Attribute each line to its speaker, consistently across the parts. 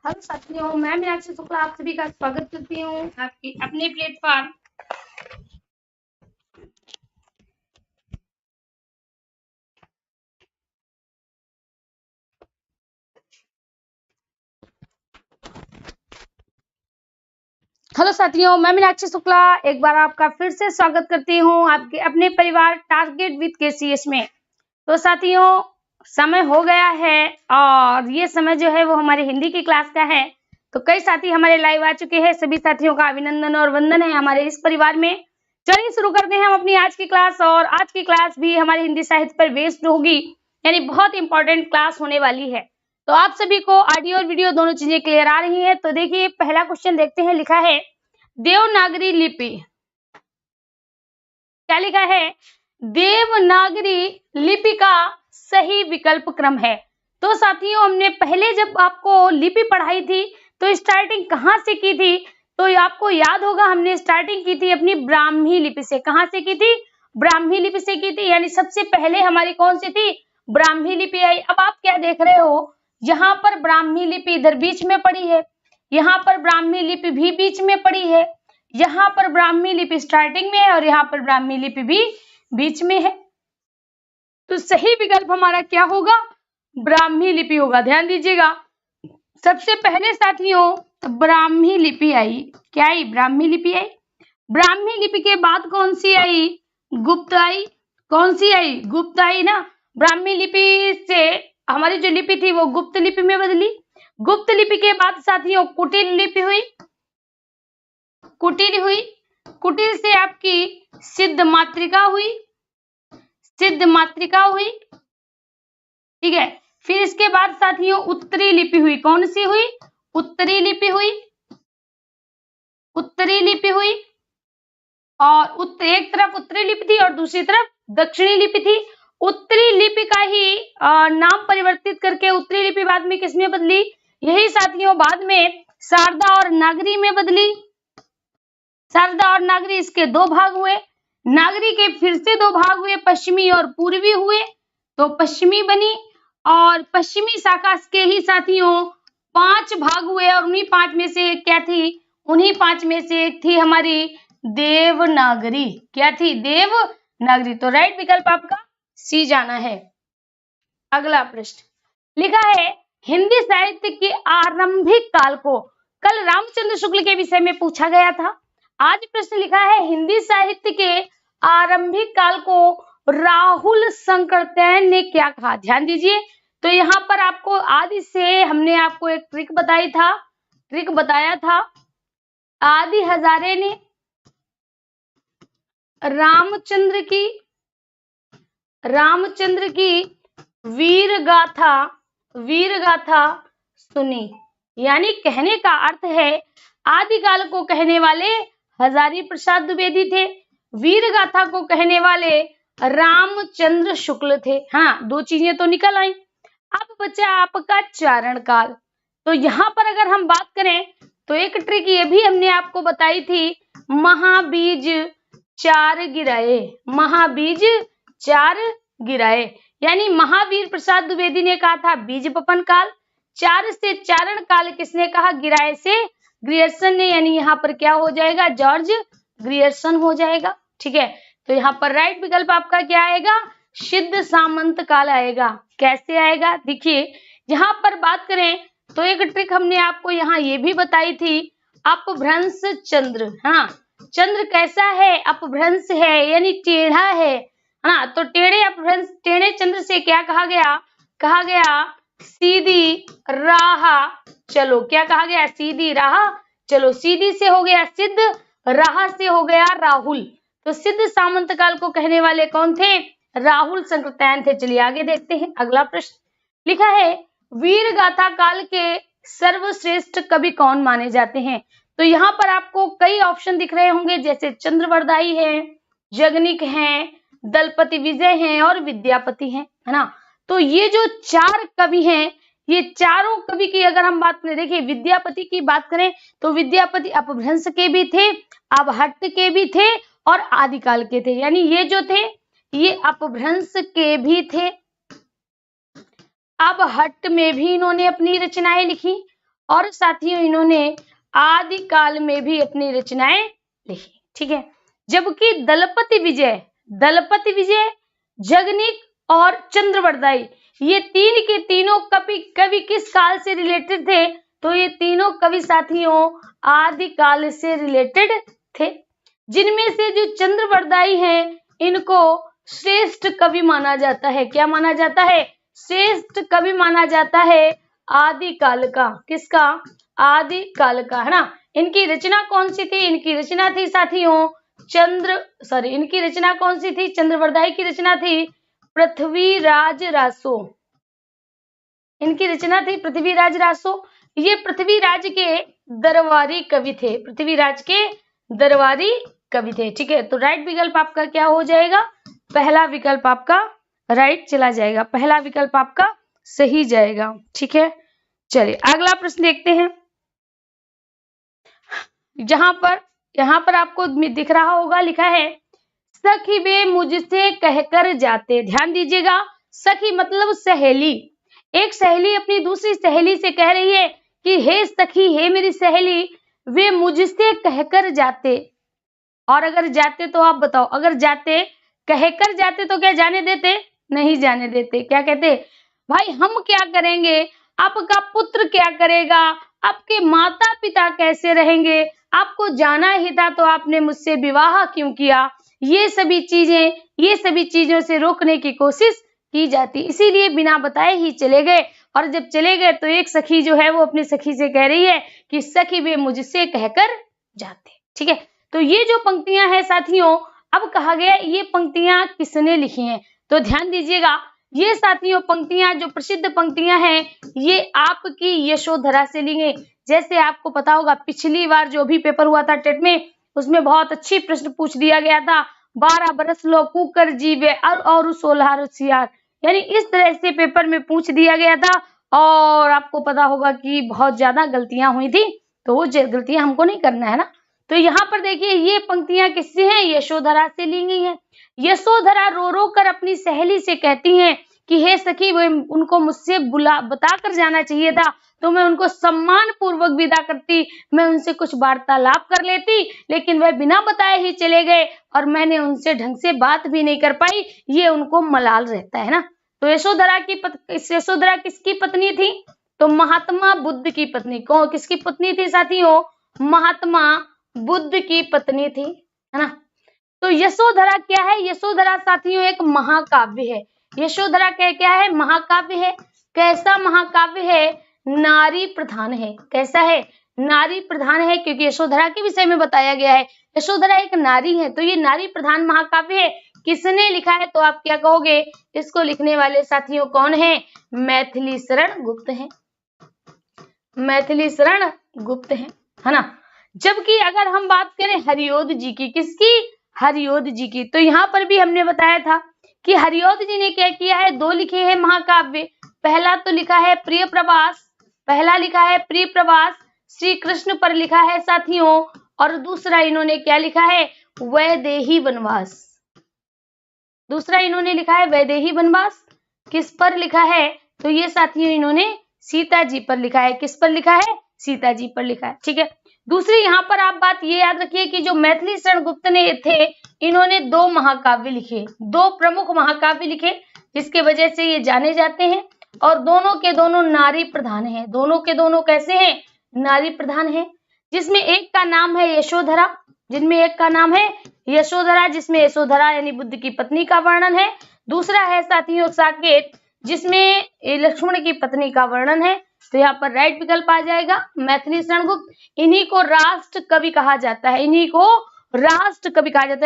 Speaker 1: Hello साथियों, मैं मीनाक्षी शुक्ला आप सभी का स्वागत करती हूँ आपके अपने प्लेटफॉर्म। हेलो साथियों, मैं मीनाक्षी शुक्ला एक बार आपका फिर से स्वागत करती हूँ आपके अपने परिवार टारगेट विद केसीएस में। तो साथियों, समय हो गया है और ये समय जो है वो हमारी हिंदी की क्लास का है। तो कई साथी हमारे लाइव आ चुके हैं, सभी साथियों का अभिनंदन और वंदन है हमारे इस परिवार में। चलिए शुरू करते हैं हम अपनी आज की क्लास। और आज की क्लास भी हमारे हिंदी साहित्य पर बेस्ड होगी, यानी बहुत इंपॉर्टेंट क्लास होने वाली है। तो आप सभी को ऑडियो और वीडियो दोनों चीजें क्लियर आ रही है। तो देखिए, पहला क्वेश्चन देखते हैं। लिखा है देवनागरी लिपि। क्या लिखा है? देवनागरी लिपि का सही विकल्प क्रम है। तो साथियों, हमने पहले जब आपको लिपि पढ़ाई थी तो स्टार्टिंग कहाँ से की थी? तो आपको याद होगा, हमने स्टार्टिंग की थी अपनी ब्राह्मी लिपि से। कहाँ से की थी? ब्राह्मी लिपि से की थी। यानी सबसे पहले हमारी कौन सी थी? ब्राह्मी लिपि आई। अब आप क्या देख रहे हो, यहाँ पर ब्राह्मी लिपि इधर बीच में पड़ी है, यहाँ पर ब्राह्मी लिपि भी बीच में पड़ी है, यहाँ पर ब्राह्मी लिपि स्टार्टिंग में है और यहाँ पर ब्राह्मी लिपि भी बीच में है। तो सही विकल्प हमारा क्या होगा? ब्राह्मी लिपि होगा। ध्यान दीजिएगा, सबसे पहले साथियों ब्राह्मी लिपि आई। क्या आई? ब्राह्मी लिपि आई। ब्राह्मी लिपि के बाद कौन सी आई? गुप्त आई। कौन सी आई? गुप्त आई ना। ब्राह्मी लिपि से हमारी जो लिपि थी वो गुप्त लिपि में बदली। गुप्त लिपि के बाद साथियों कुटिल लिपि हुई। कुटिल हुई। कुटिल से आपकी सिद्ध मातृका हुई। सिद्ध मातृका हुई, ठीक है। फिर इसके बाद साथियों उत्तरी लिपि हुई। कौन सी हुई? उत्तरी लिपि हुई। उत्तरी लिपि हुई और एक तरफ उत्तरी लिपि थी और दूसरी तरफ दक्षिणी लिपि थी। उत्तरी लिपि का ही नाम परिवर्तित करके उत्तरी लिपि बाद में किसमें बदली? यही साथियों बाद में शारदा और नागरी में बदली। शारदा और नागरी, इसके दो भाग हुए। नागरी के फिर से दो भाग हुए, पश्चिमी और पूर्वी हुए, तो पश्चिमी बनी। और पश्चिमी शाखा के ही साथियों 5 भाग हुए और उन्हीं 5 में से एक क्या थी? उन्हीं 5 में से एक थी हमारी देवनागरी। क्या थी? देवनागरी। तो राइट विकल्प आपका सी जाना है। अगला प्रश्न लिखा है हिंदी साहित्य के आरंभिक काल को कल रामचंद्र शुक्ल के विषय में पूछा गया था। आज प्रश्न लिखा है हिंदी साहित्य के आरंभिक काल को राहुल शंकरतैन ने क्या कहा? ध्यान दीजिए, तो यहाँ पर आपको आदि से हमने आपको एक ट्रिक बताया था। आदि हजारे ने रामचंद्र की वीर गाथा सुनी। यानी कहने का अर्थ है आदिकाल को कहने वाले हजारी प्रसाद द्विवेदी थे, वीर गाथा को कहने वाले रामचंद्र शुक्ल थे। हाँ, दो चीजें तो निकल आई। अब बचा आपका चारण काल। तो यहाँ पर अगर हम बात करें तो एक ट्रिक ये भी हमने आपको बताई थी, महाबीज चार गिराए। महाबीज चार गिराए, यानी महावीर प्रसाद द्विवेदी ने कहा था बीज बपन काल। चार से चारण काल किसने कहा? गिराए से ग्रियर्सन ने। यानी यहाँ पर क्या हो जाएगा? जॉर्ज ग्रियर्सन हो जाएगा, ठीक है। तो यहाँ पर राइट विकल्प आपका क्या आएगा? सिद्ध सामंत काल आएगा। कैसे आएगा? देखिए, यहाँ पर बात करें तो एक ट्रिक हमने आपको यहाँ ये भी बताई थी, अपभ्रंश चंद्र। हाँ, चंद्र कैसा है? अपभ्रंश है, यानी टेढ़ा है ना। तो टेढ़े चंद्र से क्या कहा गया? कहा गया सीधी राह चलो। क्या कहा गया? सीधी राह चलो। सीधी से हो गया सिद्ध, राह से हो गया राहुल। तो सिद्ध सामंत काल को कहने वाले कौन थे? राहुल शंकरतैन थे। चलिए आगे देखते हैं। अगला प्रश्न लिखा है वीर गाथा काल के सर्वश्रेष्ठ कवि कौन माने जाते हैं? तो यहाँ पर आपको कई ऑप्शन दिख रहे होंगे, जैसे चंद्रवरदाई है, जगनिक हैं, दलपति विजय हैं और विद्यापति हैं, है ना। तो ये जो 4 कवि हैं, ये चारों कवि की अगर हम बात करें, देखिए विद्यापति की बात करें तो विद्यापति अपभ्रंश के भी थे, अबहट्ट के भी थे और आदिकाल के थे। यानी ये जो थे ये अपभ्रंश के भी थे, अबहट्ट में भी इन्होंने अपनी रचनाएं लिखी और साथियों इन्होंने आदि काल में भी अपनी रचनाएं लिखी। ठीक है, जबकि दलपति विजय, जगनिक और चंद्रवरदाई ये तीन के तीनों कवि किस काल से रिलेटेड थे? तो ये तीनों कवि साथियों आदि काल से रिलेटेड थे, जिनमें से जो चंद्रवरदाई हैं इनको श्रेष्ठ कवि माना जाता है। क्या माना जाता है? श्रेष्ठ कवि माना जाता है आदि काल का। किसका? आदि काल का, है ना। इनकी रचना कौन सी थी? इनकी रचना थी साथियों इनकी रचना कौन सी थी? चंद्रवरदाई की रचना थी पृथ्वीराज रासो। इनकी रचना थी पृथ्वीराज रासो। ये पृथ्वीराज के दरबारी कवि थे, पृथ्वीराज के दरबारी कवि थे। ठीक है, तो राइट विकल्प आपका क्या हो जाएगा? पहला विकल्प आपका राइट चला जाएगा, पहला विकल्प आपका सही जाएगा। ठीक है, चलिए अगला प्रश्न देखते हैं। यहाँ पर आपको दिख रहा होगा, लिखा है सखी वे मुझसे कहकर जाते। ध्यान दीजिएगा, सखी मतलब सहेली। एक सहेली अपनी दूसरी सहेली से कह रही है कि हे सखी, हे मेरी सहेली, वे मुझसे कहकर जाते। और अगर जाते तो आप बताओ, अगर जाते कहकर जाते तो क्या जाने देते? नहीं जाने देते। क्या कहते? भाई हम क्या करेंगे, आपका पुत्र क्या करेगा, आपके माता पिता कैसे रहेंगे, आपको जाना ही था तो आपने मुझसे विवाह क्यों किया। ये सभी चीजों से रोकने की कोशिश की जाती, इसीलिए बिना बताए ही चले गए। और जब चले गए तो एक सखी जो है वो अपनी सखी से कह रही है कि सखी वे मुझसे कहकर जाते। ठीक है, तो ये जो पंक्तियां हैं साथियों, अब कहा गया ये पंक्तियां किसने लिखी हैं? तो ध्यान दीजिएगा, ये साथियों पंक्तियां जो प्रसिद्ध पंक्तियां हैं ये आपकी यशोधरा से ली गई। जैसे आपको पता होगा पिछली बार जो भी पेपर हुआ था टेट में, उसमें बहुत अच्छी प्रश्न पूछ दिया गया था, 12 बरस लो कुकर जीवे और 16 रसियार, यानी इस तरह से पेपर में पूछ दिया गया था। और आपको पता होगा कि बहुत ज्यादा गलतियां हुई थी, तो वो गलतियां हमको नहीं करना है ना। तो यहाँ पर देखिए ये पंक्तियां किससे हैं? यशोधरा से ली गई हैं। यशोधरा रो रो कर अपनी सहेली से कहती हैं कि हे सखी, वे उनको मुझसे बताकर जाना चाहिए था, तो मैं उनको सम्मान पूर्वक विदा करती, मैं उनसे कुछ वार्तालाप कर लेती, लेकिन वह बिना बताए ही चले गए और मैंने उनसे ढंग से बात भी नहीं कर पाई। ये उनको मलाल रहता है ना। तो यशोधरा किसकी पत्नी थी? तो महात्मा बुद्ध की पत्नी। कौन किसकी पत्नी थी साथियों? महात्मा बुद्ध की पत्नी थी, है ना। तो यशोधरा क्या है? यशोधरा साथियों एक महाकाव्य है। यशोधरा क्या है? महाकाव्य है। कैसा महाकाव्य है? नारी प्रधान है। कैसा है? नारी प्रधान है, क्योंकि यशोधरा के विषय में बताया गया है। यशोधरा एक नारी है, तो ये नारी प्रधान महाकाव्य है। किसने लिखा है? तो आप क्या कहोगे? इसको लिखने वाले साथियों कौन है? मैथिली शरण गुप्त है। मैथिली शरण गुप्त है ना। जबकि अगर हम बात करें हरियोध जी की, किसकी? हरियोध जी की, तो यहाँ पर भी हमने बताया था कि हरियोध जी ने क्या किया है? 2 लिखे हैं महाकाव्य। पहला तो लिखा है प्रिय प्रवास, श्री कृष्ण पर लिखा है साथियों, और दूसरा इन्होंने क्या लिखा है? वैदेही वनवास। दूसरा इन्होंने लिखा है वैदेही वनवास। किस पर लिखा है? तो ये साथियों इन्होंने सीता जी पर लिखा है। किस पर लिखा है? सीता जी पर लिखा है। ठीक है, दूसरी यहाँ पर आप बात ये याद रखिए कि जो मैथिली शरण गुप्त ने थे, इन्होंने 2 महाकाव्य लिखे, 2 प्रमुख महाकाव्य लिखे, जिसके वजह से ये जाने जाते हैं। और दोनों के दोनों नारी प्रधान हैं। दोनों के दोनों कैसे हैं? नारी प्रधान हैं। जिसमें एक का नाम है यशोधरा, जिसमें यशोधरा यानी बुद्ध की पत्नी का वर्णन है। दूसरा है साथियों साकेत, जिसमें लक्ष्मण की पत्नी का वर्णन है। तो यहाँ पर राइट विकल्प आ जाएगा मैथिली शरण गुप्त। इन्हीं को राष्ट्र कवि कहा जाता है।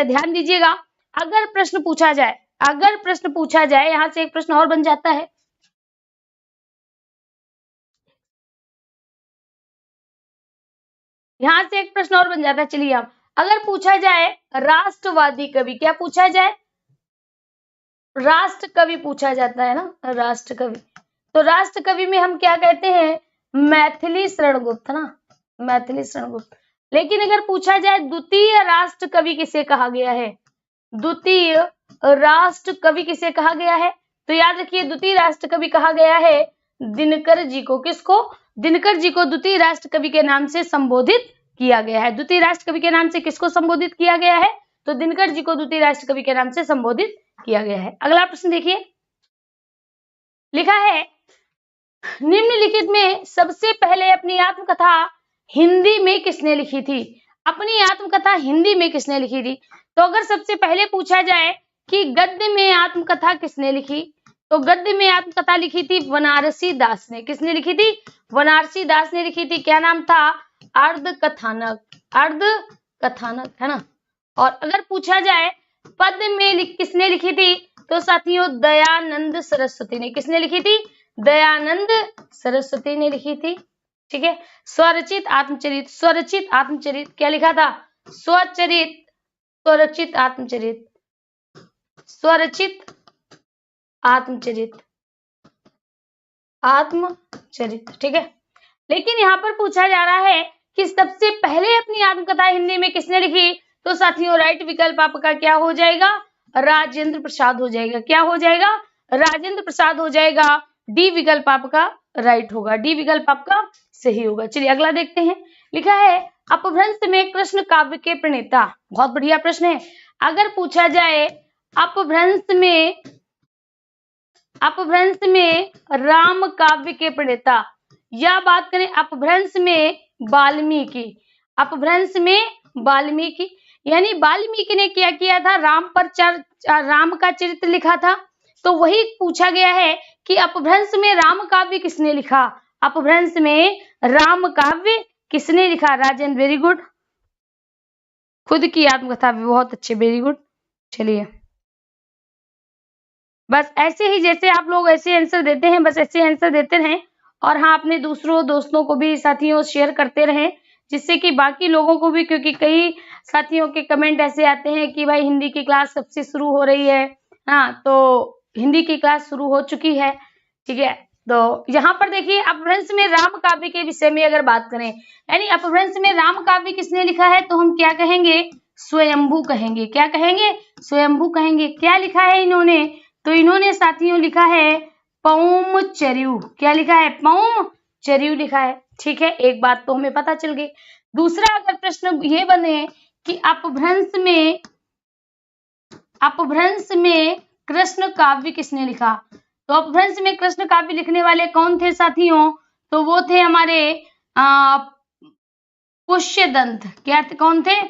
Speaker 1: ध्यान दीजिएगा, अगर प्रश्न पूछा जाए, यहाँ से एक प्रश्न और बन जाता है। चलिए आप, अगर पूछा जाए राष्ट्रवादी कवि, क्या पूछा जाए? राष्ट्र कवि पूछा जाता है ना, राष्ट्र कवि। तो राष्ट्र कवि में हम क्या कहते हैं? मैथिली शरण गुप्त ना, मैथिली शरण गुप्त। लेकिन अगर पूछा जाए द्वितीय राष्ट्र कवि किसे कहा गया है? द्वितीय राष्ट्र कवि किसे कहा गया है? तो याद रखिए द्वितीय राष्ट्र कवि कहा गया है दिनकर जी को। किसको? दिनकर जी को द्वितीय राष्ट्र कवि के नाम से संबोधित किया गया है। द्वितीय राष्ट्र कवि के नाम से किसको संबोधित किया गया है? तो दिनकर जी को द्वितीय राष्ट्र कवि के नाम से संबोधित किया गया है। अगला प्रश्न देखिए, लिखा है निम्नलिखित में सबसे पहले अपनी आत्मकथा हिंदी में किसने लिखी थी? अपनी आत्मकथा हिंदी में किसने लिखी थी? तो अगर सबसे पहले पूछा जाए कि गद्य में आत्मकथा किसने लिखी, तो गद्य में आत्मकथा लिखी थी बनारसी दास ने। किसने लिखी थी? बनारसी दास ने लिखी थी। क्या नाम था? अर्ध कथानक, अर्ध कथानक, है ना। और अगर पूछा जाए पद्य में किसने लिखी थी, तो साथियों दयानंद सरस्वती ने। किसने लिखी थी? दयानंद सरस्वती ने लिखी थी। ठीक है। स्वरचित आत्मचरित, स्वरचित आत्मचरित क्या लिखा था? स्वचरित, स्वरचित आत्मचरित, स्वरचित आत्मचरित, आत्मचरित। ठीक है। लेकिन यहाँ पर पूछा जा रहा है कि सबसे पहले अपनी आत्मकथा हिंदी में किसने लिखी, तो साथियों राइट विकल्प आपका क्या हो जाएगा? राजेंद्र प्रसाद हो जाएगा। क्या हो जाएगा? राजेंद्र प्रसाद हो जाएगा। डी विकल्प आपका राइट होगा, डी विकल्प आपका सही होगा। चलिए अगला देखते हैं। लिखा है अपभ्रंश में कृष्ण काव्य के प्रणेता। बहुत बढ़िया प्रश्न है। अगर पूछा जाए अपभ्रंश में राम काव्य के प्रणेता, या बात करें अपभ्रंश में वाल्मीकि, अपभ्रंश में वाल्मीकि, यानी वाल्मीकि ने क्या किया था? राम का चरित्र लिखा था। तो वही पूछा गया है कि अपभ्रंश में राम काव्य किसने लिखा? अपभ्रंश में राम काव्य किसने लिखा? Rajendra, very good. खुद की आत्मकथा भी बहुत अच्छे, वेरी गुड। चलिए बस ऐसे ही जैसे आप लोग ऐसे आंसर देते हैं, बस ऐसे आंसर देते रहें। और हाँ, अपने दूसरों दोस्तों को भी साथियों शेयर करते रहें, जिससे कि बाकी लोगों को भी, क्योंकि कई साथियों के कमेंट ऐसे आते हैं कि भाई हिंदी की क्लास कब से शुरू हो रही है। हाँ, तो हिंदी की क्लास शुरू हो चुकी है। ठीक है। तो यहाँ पर देखिए अपभ्रंश में राम काव्य के विषय में अगर बात करें, यानी अपभ्रंश में राम काव्य किसने लिखा है, तो हम क्या कहेंगे? स्वयंभू कहेंगे। क्या कहेंगे? स्वयंभू कहेंगे। क्या लिखा है इन्होंने? तो इन्होंने साथियों लिखा है पौमचर्यू। क्या लिखा है? पौमचर्यू लिखा है। ठीक है, एक बात तो हमें पता चल गई। दूसरा अगर प्रश्न ये बने कि अपभ्रंश में कृष्ण काव्य किसने लिखा, तो अपभ्रंश में कृष्ण काव्य लिखने वाले कौन थे साथियों? तो वो थे हमारे पुष्यदंत। क्या कौन थे?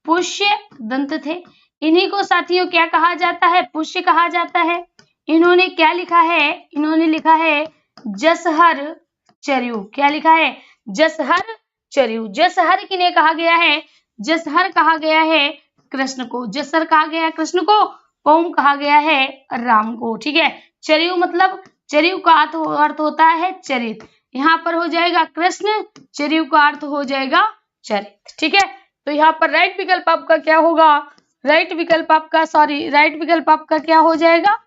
Speaker 1: पुष्यदंत थे। इन्हीं को साथियों क्या कहा जाता है? पुष्य कहा जाता है। इन्होंने क्या लिखा है? इन्होंने लिखा है जसहर चर्यू। क्या लिखा है? जसहर चर्यू। जसहर किन्हें कहा गया है? जसहर कहा गया है कृष्ण को। जसहर कहा गया है कृष्ण को, पौम कहा गया है राम को। ठीक है। चर्यू मतलब, चर्यू का अर्थ होता है चरित। यहाँ पर हो जाएगा कृष्ण, चर्यू का अर्थ हो जाएगा चरित। ठीक है। तो यहाँ पर राइट विकल्प आपका क्या होगा? राइट विकल्प आपका क्या हो जाएगा?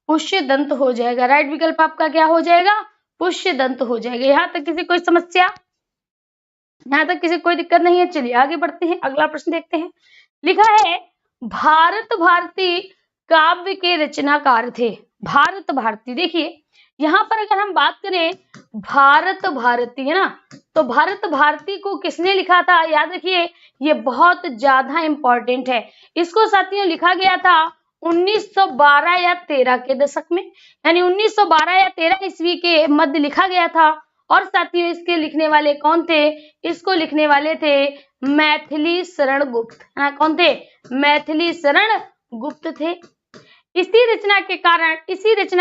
Speaker 1: पुष्यदंत हो जाएगा। राइट विकल्प आपका क्या हो जाएगा? पुष्यदंत हो जाएगा। यहाँ तक किसी कोई समस्या? यहाँ तक किसी कोई दिक्कत नहीं है? चलिए आगे बढ़ते हैं, अगला प्रश्न देखते हैं। लिखा है भारत भारती काव्य के रचनाकार थे। भारत भारती, देखिए यहाँ पर अगर हम बात करें भारत भारती, है ना, तो भारत भारती को किसने लिखा था? याद रखिए ये बहुत ज्यादा इंपॉर्टेंट है। इसको साथियों लिखा गया था 1912 या 13 के दशक में, यानी 1912 या 13 ईस्वी के मध्य लिखा गया था। और साथियों इसके लिखने वाले कौन थे? इसको लिखने वाले थे मैथिली शरण गुप्त। कौन थे? मैथिली शरण गुप्त थे। इसी रचना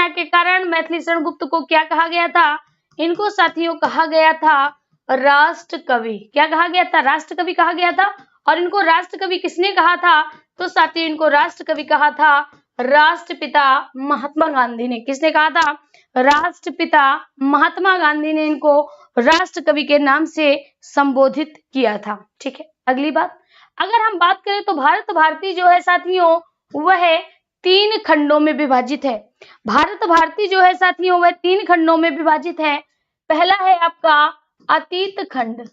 Speaker 1: के कारण मैथिली शरण गुप्त को क्या कहा गया था? इनको साथियों कहा गया था राष्ट्र कवि। क्या कहा गया था? राष्ट्र कवि कहा गया था। और इनको राष्ट्र कवि किसने कहा था? तो साथियों इनको राष्ट्र कवि कहा था राष्ट्रपिता महात्मा गांधी ने। किसने कहा था? राष्ट्रपिता महात्मा गांधी ने इनको राष्ट्र कवि के नाम से संबोधित किया था। ठीक है। अगली बात, अगर हम बात करें तो भारत भारती जो है साथियों वह 3 खंडों में विभाजित है। भारत भारती जो है साथियों वह 3 खंडों में विभाजित है। पहला है आपका अतीत खंड,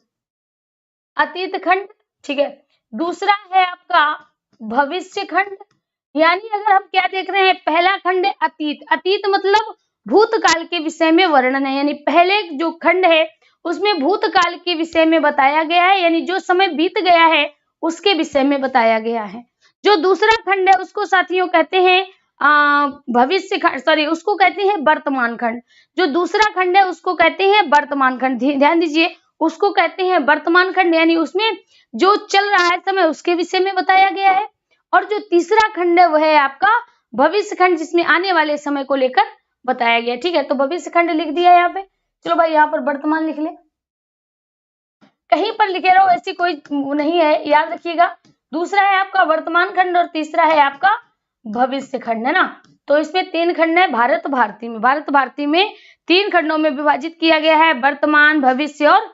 Speaker 1: ठीक है। दूसरा है आपका भविष्य खंड, यानी अगर हम क्या देख रहे हैं, पहला खंड है अतीत। अतीत मतलब भूतकाल के विषय में वर्णन है, यानी पहले जो खंड है उसमें भूतकाल के विषय में बताया गया है, यानी जो समय बीत गया है उसके विषय में बताया गया है। जो दूसरा खंड है उसको साथियों कहते हैं भविष्य खंड, सॉरी उसको कहते हैं वर्तमान खंड। जो दूसरा खंड है उसको कहते हैं वर्तमान खंड, ध्यान दीजिए, उसको कहते हैं वर्तमान खंड, यानी उसमें जो चल रहा है समय उसके विषय में बताया गया है। और जो तीसरा खंड है वह है आपका भविष्य खंड, जिसमें आने वाले समय को लेकर बताया गया। ठीक है, तो भविष्य खंड लिख दिया यहाँ पे। चलो भाई यहाँ पर वर्तमान लिख ले, कहीं पर लिखे रहो, ऐसी कोई नहीं है, याद रखिएगा। दूसरा है आपका वर्तमान खंड और तीसरा है आपका भविष्य खंड, है ना। तो इसमें 3 खंड है भारत भारती में 3 खंडों में विभाजित किया गया है, वर्तमान, भविष्य और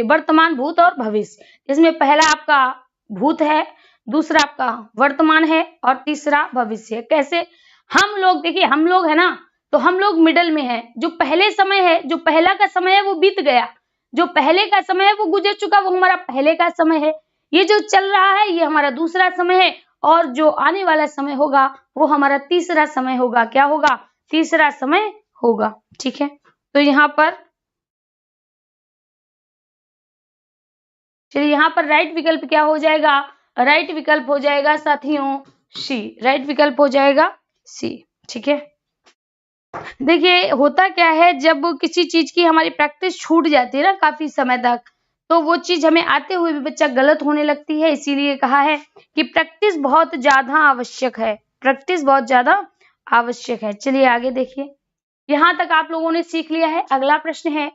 Speaker 1: वर्तमान, भूत और भविष्य। इसमें पहला आपका भूत है, दूसरा आपका वर्तमान है और तीसरा भविष्य है। कैसे? हम लोग देखिए, हम लोग है ना, तो हम लोग मिडल में है। जो पहले समय है, जो पहला का समय है वो बीत गया, जो पहले का समय है वो गुजर चुका, वो हमारा पहले का समय है। ये जो चल रहा है ये हमारा दूसरा समय है, और जो आने वाला समय होगा वो हमारा तीसरा समय होगा। क्या होगा? तीसरा समय होगा। ठीक है, तो यहाँ पर चलिए, यहाँ पर राइट विकल्प क्या हो जाएगा? राइट विकल्प हो जाएगा साथियों सी, राइट विकल्प हो जाएगा सी। ठीक है, देखिए होता क्या है, जब किसी चीज की हमारी प्रैक्टिस छूट जाती है ना काफी समय तक, तो वो चीज हमें आते हुए भी बच्चा गलत होने लगती है। इसीलिए कहा है कि प्रैक्टिस बहुत ज्यादा आवश्यक है, प्रैक्टिस बहुत ज्यादा आवश्यक है। चलिए आगे देखिए, यहाँ तक आप लोगों ने सीख लिया है। अगला प्रश्न है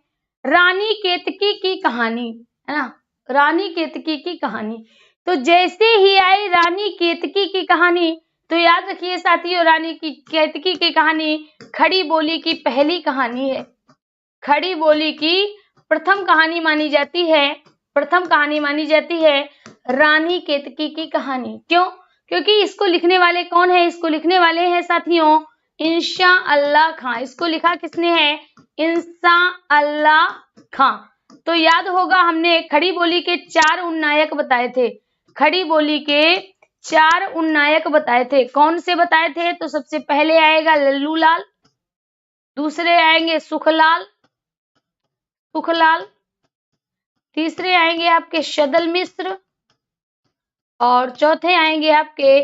Speaker 1: रानी केतकी की कहानी, है ना, रानी केतकी की कहानी। तो जैसे ही आई रानी केतकी की कहानी, तो याद रखिए साथियों, रानी की केतकी की कहानी खड़ी बोली की पहली कहानी है, खड़ी बोली की प्रथम कहानी मानी जाती है, प्रथम कहानी मानी जाती है रानी केतकी की कहानी। क्यों? क्योंकि इसको लिखने वाले कौन है? इसको लिखने वाले हैं साथियों इंशा अल्लाह खां। इसको लिखा किसने है? इंशा अल्लाह खां। तो याद होगा हमने खड़ी बोली के 4 उन्नायक बताए थे, खड़ी बोली के 4 उन्नायक बताए थे। कौन से बताए थे? तो सबसे पहले आएगा लल्लू लाल, दूसरे आएंगे सुखलाल, तीसरे आएंगे आपके शदल मिश्र, और चौथे आएंगे आपके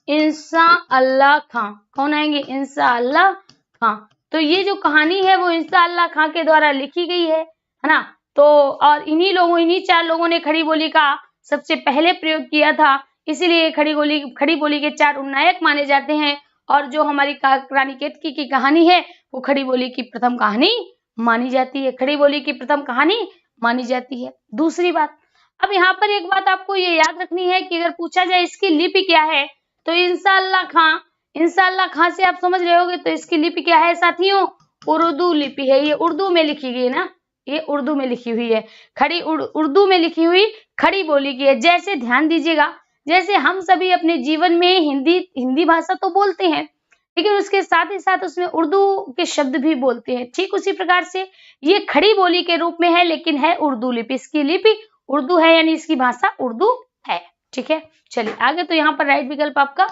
Speaker 1: इंसा अल्लाह खां। कौन आएंगे? इंसा अल्लाह खां। तो ये जो कहानी है वो इंसा अल्लाह खां के द्वारा लिखी गई है ना। तो और इन्हीं 4 लोगों ने खड़ी बोली का सबसे पहले प्रयोग किया था, इसीलिए खड़ी बोली के 4 उन्नायक माने जाते हैं। और जो हमारी रानी केतकी की कहानी है वो खड़ी बोली की प्रथम कहानी मानी जाती है, खड़ी बोली की प्रथम कहानी मानी जाती है। दूसरी बात, अब यहाँ पर एक बात आपको ये याद रखनी है कि अगर पूछा जाए इसकी लिपि क्या है, तो इंशा अल्लाह खां से आप समझ रहे होगे, तो इसकी लिपि क्या है साथियों? उर्दू लिपि है। ये उर्दू में लिखी गई ना, ये उर्दू में लिखी हुई है, खड़ी उर्दू में लिखी हुई खड़ी बोली की है। जैसे ध्यान दीजिएगा, जैसे हम सभी अपने जीवन में हिंदी भाषा तो बोलते हैं, लेकिन उसके साथ ही साथ उसमें उर्दू के शब्द भी बोलते हैं, ठीक उसी प्रकार से ये खड़ी बोली के रूप में है, लेकिन है उर्दू लिपि। इसकी लिपि उर्दू है, यानी इसकी भाषा उर्दू है। ठीक है, चलिए आगे। तो यहाँ पर राइट विकल्प आपका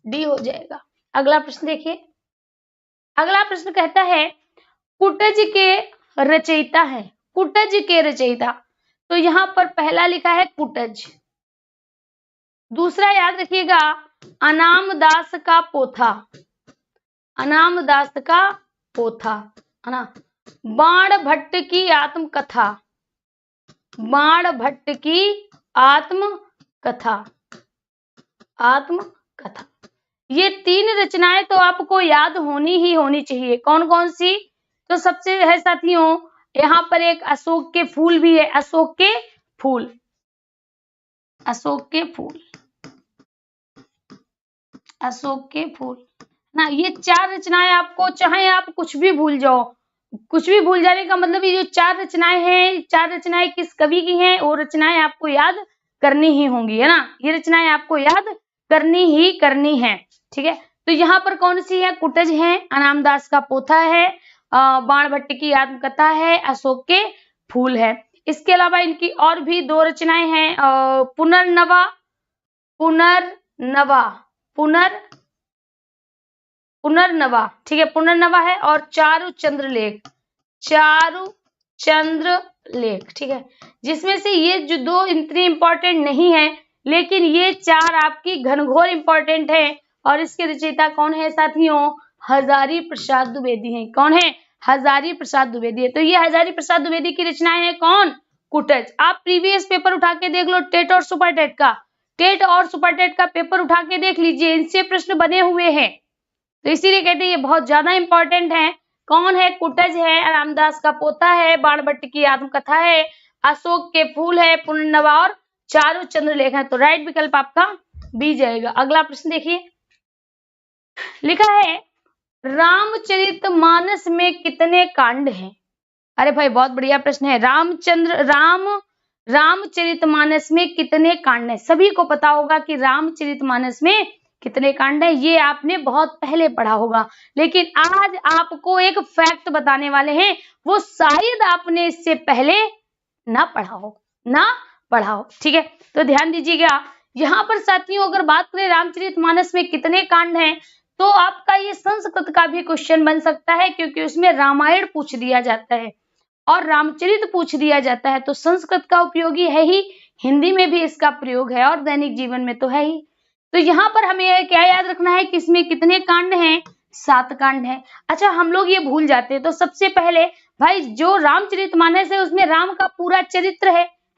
Speaker 1: डी हो जाएगा। अगला प्रश्न देखिए, अगला प्रश्न कहता है कुटज के रचयिता है, कुटज के रचयिता। तो यहाँ पर पहला लिखा है कुटज, दूसरा याद रखिएगा अनामदास का पोथा, अनामदास का पोथा, है ना। बाण भट्ट की आत्मकथा, बाण भट्ट की आत्मकथा, आत्मकथा। ये 3 रचनाएं तो आपको याद होनी ही होनी चाहिए। कौन कौन सी? तो सबसे है साथियों यहाँ पर एक अशोक के फूल भी है, अशोक के फूल, अशोक के फूल, अशोक के फूल ना। ये 4 रचनाएं आपको, चाहे आप कुछ भी भूल जाओ, कुछ भी भूल जाने का मतलब ये जो 4 रचनाएं हैं, 4 रचनाएं किस कवि की हैं, वो रचनाएं आपको याद करनी ही होंगी, है ना। ये रचनाएं आपको याद करनी ही करनी है। ठीक है, तो यहाँ पर कौन सी है? कुटज है, अनामदास का पोथा है, बाण भट्ट की आत्मकथा है, अशोक के फूल है। इसके अलावा इनकी और भी 2 रचनाएं हैं, पुनर्नवा, पुनर्नवा, पुनर्नवा, ठीक है, पुनर्नवा है, और चारु चंद्रलेख, चारु चंद्र लेख, ठीक है, जिसमें से ये जो दो इतनी इंपॉर्टेंट नहीं है, लेकिन ये चार आपकी घनघोर इंपॉर्टेंट है। और इसके रचयिता कौन है साथियों? हजारी प्रसाद द्विवेदी हैं। कौन है? हजारी प्रसाद द्विवेदी है। तो ये हजारी प्रसाद द्विवेदी की रचनाएं हैं। कौन? कुटज। आप प्रीवियस पेपर उठा के देख लो, टेट और सुपर टेट का, टेट और सुपर टेट का पेपर उठा के देख लीजिए, इनसे प्रश्न बने हुए हैं। तो इसीलिए कहते हैं ये बहुत ज्यादा इंपॉर्टेंट है। कौन है? कुटज है, रामदास का पोता है, बाणभट्ट की आत्मकथा है, अशोक के फूल है, पुनर्नवा और चारों चंद्रलेख है। तो राइट विकल्प आपका बी जाएगा। अगला प्रश्न देखिए, लिखा है रामचरितमानस में कितने कांड हैं? अरे भाई बहुत बढ़िया प्रश्न है। रामचरितमानस में कितने कांड हैं? सभी को पता होगा कि रामचरितमानस में कितने कांड हैं, ये आपने बहुत पहले पढ़ा होगा, लेकिन आज आपको एक फैक्ट बताने वाले हैं, वो शायद आपने इससे पहले ना पढ़ा हो, ठीक है। तो ध्यान दीजिएगा, यहाँ पर साथियों अगर बात करें रामचरितमानस में कितने कांड हैं, तो आपका ये संस्कृत का भी क्वेश्चन बन सकता है, क्योंकि उसमें रामायण पूछ दिया जाता है और रामचरित पूछ दिया जाता है। तो संस्कृत का उपयोगी है ही, हिंदी में भी इसका प्रयोग है और दैनिक जीवन में तो है ही। तो यहाँ पर हमें क्या याद रखना है कि इसमें कितने कांड हैं? 7 कांड हैं। अच्छा, हम लोग ये भूल जाते हैं। तो सबसे पहले भाई जो रामचरितमानस है उसमें राम का पूरा चरित्र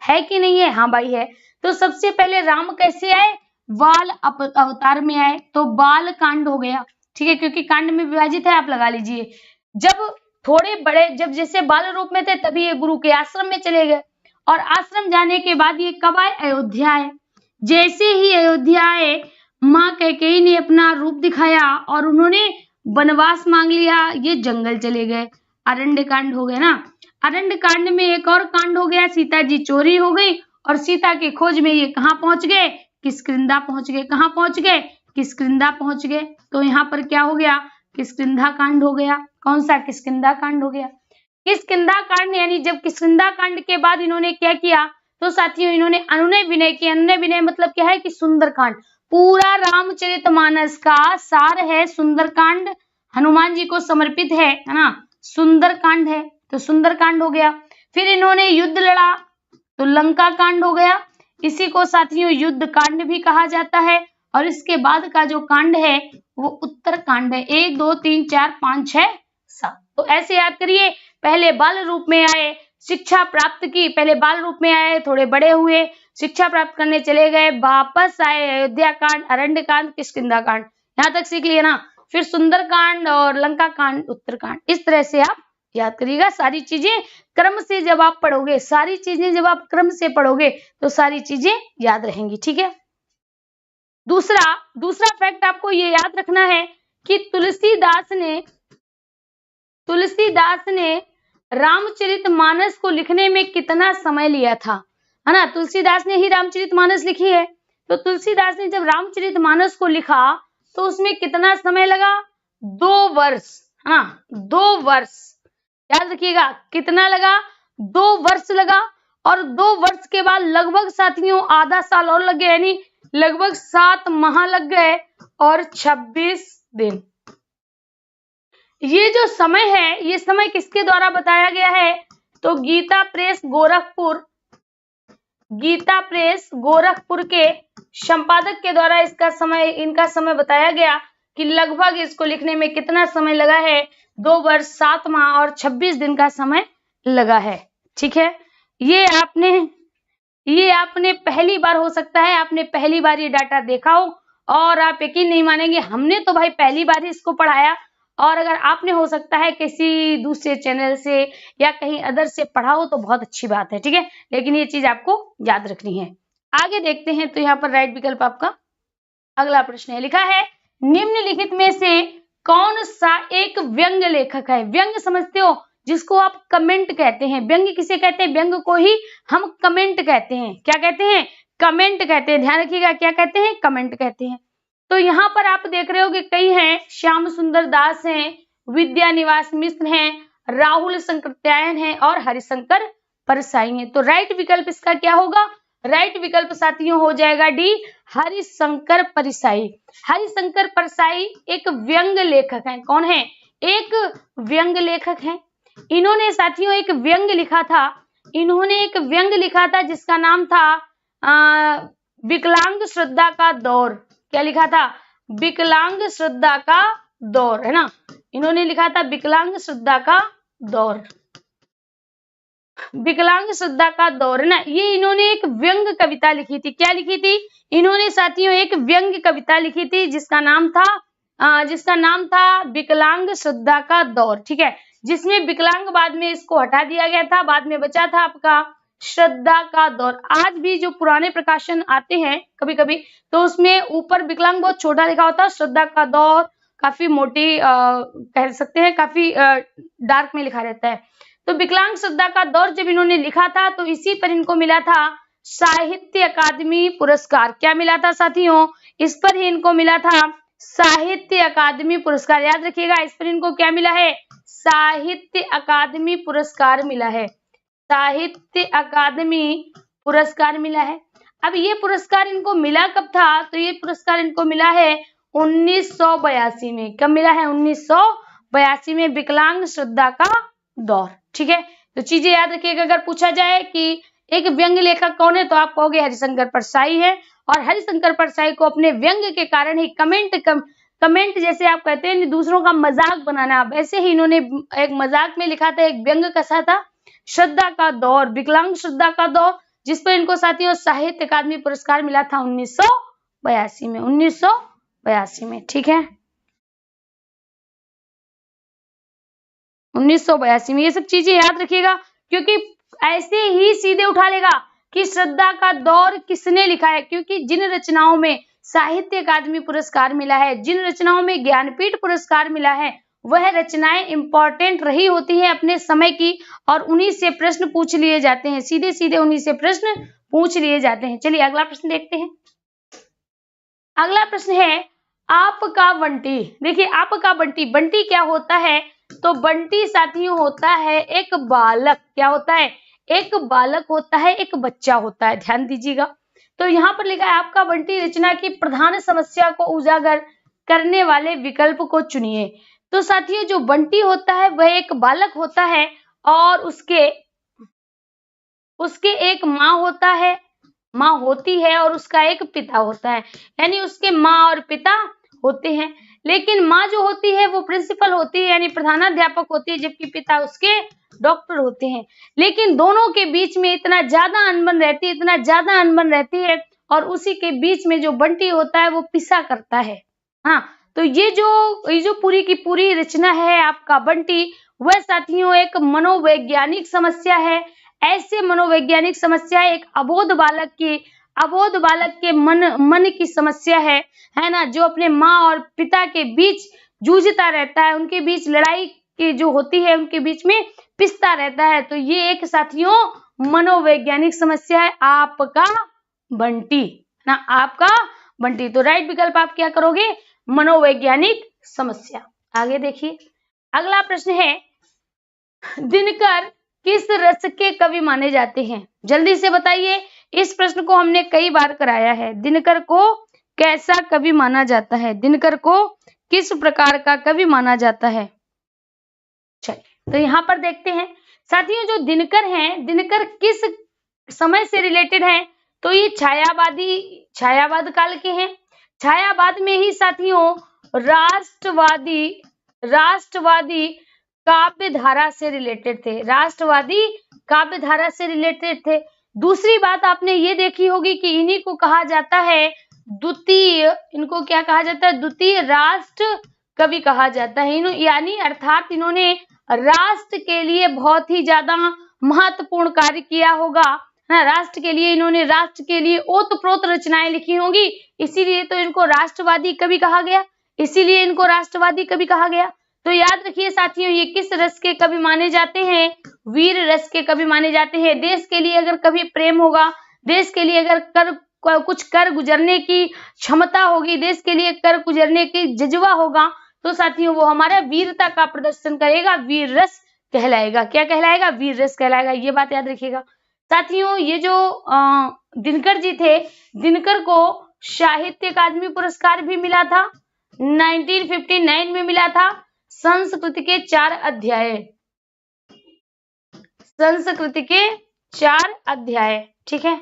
Speaker 1: है कि नहीं है? हाँ भाई है। तो सबसे पहले राम कैसे आए? बाल अवतार में आए, तो बाल कांड हो गया, ठीक है, क्योंकि कांड में विभाजित है, आप लगा लीजिए। जब थोड़े बड़े, जब जैसे बाल रूप में थे तभी ये गुरु के आश्रम में चले गए, और आश्रम जाने के बाद ये कब आए? अयोध्या आए। जैसे ही अयोध्या आए, माँ कैकेयी ने अपना रूप दिखाया और उन्होंने वनवास मांग लिया, ये जंगल चले गए, अरण्य कांड हो गए ना। अरण्य कांड में एक और कांड हो गया, सीता जी चोरी हो गई और सीता की खोज में ये कहाँ पहुंच गए? किष्किंधा पहुंच गए। कहाँ पहुंच गए? किष्किंधा पहुंच गए। तो यहाँ पर क्या हो गया? किष्किंधा कांड हो गया। कौन सा? किष्किंधा कांड हो गया। किष्किंधा कांड यानी जब किष्किंधा कांड के बाद इन्होंने क्या किया? तो साथियों इन्होंने अनुनय विनय किया। अनुनय विनय मतलब क्या है कि सुंदरकांड, पूरा रामचरितमानस का सार है सुंदरकांड, हनुमान जी को समर्पित है ना, सुंदरकांड है, तो सुंदरकांड हो गया। फिर इन्होंने युद्ध लड़ा, तो लंका कांड हो गया, इसी को साथियों युद्ध कांड भी कहा जाता है। और इसके बाद का जो कांड है वो उत्तर कांड है। 1 2 3 4 5 6 7। तो ऐसे याद करिए, पहले बाल रूप में आए, शिक्षा प्राप्त की, पहले बाल रूप में आए, थोड़े बड़े हुए, शिक्षा प्राप्त करने चले गए, वापस आए, अयोध्या कांड, अरण्य कांड, किष्किंधा कांड, यहाँ तक सीख लिए ना। फिर सुंदर कांड और लंका कांड, उत्तर कांड, इस तरह से आप याद करिएगा। सारी चीजें क्रम से जब आप पढ़ोगे, सारी चीजें जब आप क्रम से पढ़ोगे तो सारी चीजें याद रहेंगी, ठीक है। दूसरा फैक्ट आपको ये याद रखना है कि तुलसीदास ने रामचरितमानस को लिखने में कितना समय लिया था, है ना। तुलसीदास ने ही रामचरितमानस लिखी है। तो तुलसीदास ने जब रामचरितमानस को लिखा तो उसमें कितना समय लगा? 2 वर्ष, है ना, 2 वर्ष। याद रखिएगा कितना लगा? 2 वर्ष लगा। और 2 वर्ष के बाद लगभग साथियों आधा साल और लग गया, यानी लगभग 7 माह लग गए और 26 दिन। ये जो समय है, ये समय किसके द्वारा बताया गया है? तो गीता प्रेस गोरखपुर के संपादक के द्वारा इनका समय बताया गया कि लगभग इसको लिखने में कितना समय लगा है? 2 वर्ष 7 माह और 26 दिन का समय लगा है, ठीक है। ये आपने पहली बार, हो सकता है आपने पहली बार ये डाटा देखा हो, और आप यकीन नहीं मानेंगे, हमने तो भाई पहली बार ही इसको पढ़ाया, और अगर आपने हो सकता है किसी दूसरे चैनल से या कहीं अदर से पढ़ा हो तो बहुत अच्छी बात है, ठीक है, लेकिन ये चीज आपको याद रखनी है। आगे देखते हैं, तो यहाँ पर राइट विकल्प आपका अगला प्रश्न है, लिखा है निम्नलिखित में से कौन सा एक व्यंग लेखक है? व्यंग समझते हो, जिसको आप कमेंट कहते हैं। व्यंग किसे कहते हैं? व्यंग को ही हम कमेंट कहते हैं। क्या कहते हैं? कमेंट कहते हैं। ध्यान रखिएगा, क्या कहते हैं? कमेंट कहते हैं। तो यहाँ पर आप देख रहे हो कि कई हैं, श्याम सुंदर दास हैं, विद्यानिवास मिश्र हैं, राहुल शंकरत्यायन हैं और हरिशंकर परसाई हैं। तो राइट विकल्प इसका क्या होगा? राइट विकल्प साथियों हो जाएगा डी, हरिशंकर परसाई। हरिशंकर परसाई एक व्यंग लेखक हैं। कौन है? एक व्यंग लेखक हैं। इन्होंने साथियों एक व्यंग लिखा था, इन्होंने एक व्यंग लिखा था जिसका नाम था विकलांग श्रद्धा का दौर। क्या लिखा था? विकलांग श्रद्धा का दौर, है ना। इन्होंने लिखा था विकलांग श्रद्धा का दौर, विकलांग श्रद्धा का दौर, है ना। ये इन्होंने एक व्यंग कविता लिखी थी। क्या लिखी थी? इन्होंने साथियों एक व्यंग कविता लिखी थी जिसका नाम था विकलांग श्रद्धा का दौर, ठीक है। जिसमें विकलांग बाद में इसको हटा दिया गया था, बाद में बचा था आपका श्रद्धा का दौर। आज भी जो पुराने प्रकाशन आते हैं कभी कभी, तो उसमें ऊपर विकलांग बहुत छोटा लिखा होता है, श्रद्धा का दौर काफी मोटी कह सकते हैं, काफी डार्क में लिखा रहता है। तो विकलांग श्रद्धा का दौर जब इन्होंने लिखा था तो इसी पर इनको मिला था साहित्य अकादमी पुरस्कार। क्या मिला था साथियों? इस पर ही इनको मिला था साहित्य अकादमी पुरस्कार। याद रखिएगा, इस पर इनको क्या मिला है? साहित्य अकादमी पुरस्कार मिला है, साहित्य अकादमी पुरस्कार मिला है। अब ये पुरस्कार इनको मिला कब था? तो ये पुरस्कार इनको मिला है 1982 में। कब मिला है? 1982 में, विकलांग श्रद्धा का दौर, ठीक है। तो चीजें याद रखिएगा, अगर पूछा जाए कि एक व्यंग लेखक कौन है तो आप कहोगे हरिशंकर परसाई है। और हरिशंकर परसाई को अपने व्यंग के कारण ही कमेंट जैसे आप कहते हैं दूसरों का मजाक बनाना, वैसे ही इन्होंने एक मजाक में लिखा था, एक व्यंग कसा था, श्रद्धा का दौर, विकलांग श्रद्धा का दौर, जिस पर इनको साथियों साहित्य अकादमी पुरस्कार मिला था 1982 में, 1982 में, ठीक है। 1982 में। ये सब चीजें याद रखिएगा, क्योंकि ऐसे ही सीधे उठा लेगा कि श्रद्धा का दौर किसने लिखा है, क्योंकि जिन रचनाओं में साहित्य अकादमी पुरस्कार मिला है, जिन रचनाओं में ज्ञानपीठ पुरस्कार मिला है, वह रचनाएं इंपॉर्टेंट रही होती हैं अपने समय की, और उन्हीं से प्रश्न पूछ लिए जाते हैं, सीधे सीधे उन्हीं से प्रश्न पूछ लिए जाते हैं। चलिए अगला प्रश्न देखते हैं। अगला प्रश्न है आपका बंटी। देखिए आपका बंटी, बंटी क्या होता है? तो बंटी साथियों होता है एक बालक। क्या होता है? एक बालक होता है, एक बच्चा होता है। ध्यान दीजिएगा, तो यहाँ पर लिखा है आपका बंटी रचना की प्रधान समस्या को उजागर करने वाले विकल्प को चुनिए। तो साथियों जो बंटी होता है वह एक बालक होता है, और उसके एक माँ होती है और उसका एक पिता होता है, यानी उसके माँ और पिता होते हैं। लेकिन माँ जो होती है वो प्रिंसिपल होती है, यानी प्रधानाध्यापक होती है, जबकि पिता उसके डॉक्टर होते हैं। लेकिन दोनों के बीच में इतना ज्यादा अनबन रहती है, और उसी के बीच में जो बंटी होता है वो पिसा करता है। हाँ, तो ये जो पूरी की पूरी रचना है आपका बंटी, वह साथियों एक मनोवैज्ञानिक समस्या है। ऐसे मनोवैज्ञानिक समस्या है, एक अबोध बालक के मन की समस्या है ना, जो अपने माँ और पिता के बीच जूझता रहता है, उनके बीच लड़ाई की जो होती है, उनके बीच में पिसता रहता है। तो ये एक साथियों मनोवैज्ञानिक समस्या है आपका बंटी ना, आपका बंटी। तो राइट विकल्प आप क्या करोगे? मनोवैज्ञानिक समस्या। आगे देखिए अगला प्रश्न है दिनकर किस रस के कवि माने जाते हैं? जल्दी से बताइए, इस प्रश्न को हमने कई बार कराया है। दिनकर को कैसा कवि माना जाता है? दिनकर को किस प्रकार का कवि माना जाता है? चलिए तो यहाँ पर देखते हैं साथियों, जो दिनकर हैं, दिनकर किस समय से रिलेटेड हैं? तो ये छायावाद काल के हैं। छायावाद में ही साथियों राष्ट्रवादी काव्य धारा से रिलेटेड थे, राष्ट्रवादी काव्य धारा से रिलेटेड थे। दूसरी बात आपने ये देखी होगी कि इन्हीं को कहा जाता है इनको क्या कहा जाता है? द्वितीय राष्ट्र कवि कहा जाता है। यानी अर्थात इन्होंने राष्ट्र के लिए बहुत ही ज्यादा महत्वपूर्ण कार्य किया होगा ना, राष्ट्र के लिए इन्होंने राष्ट्र के लिए ओतप्रोत रचनाएं लिखी होंगी, इसीलिए तो इनको राष्ट्रवादी कवि कहा गया। तो याद रखिए साथियों, ये किस रस के कवि माने जाते हैं? वीर रस के कवि माने जाते हैं। देश के लिए अगर कभी प्रेम होगा, देश के लिए अगर कुछ कर गुजरने की क्षमता होगी, देश के लिए कर गुजरने की जज्बा होगा, तो साथियों वो हमारा वीरता का प्रदर्शन करेगा, वीर रस कहलाएगा। क्या कहलाएगा? वीर रस कहलाएगा। ये बात याद रखिएगा साथियों। ये जो दिनकर जी थे, दिनकर को साहित्य अकादमी पुरस्कार भी मिला था, 1959 में मिला था। संस्कृत के 4 अध्याय, संस्कृत के 4 अध्याय, ठीक है।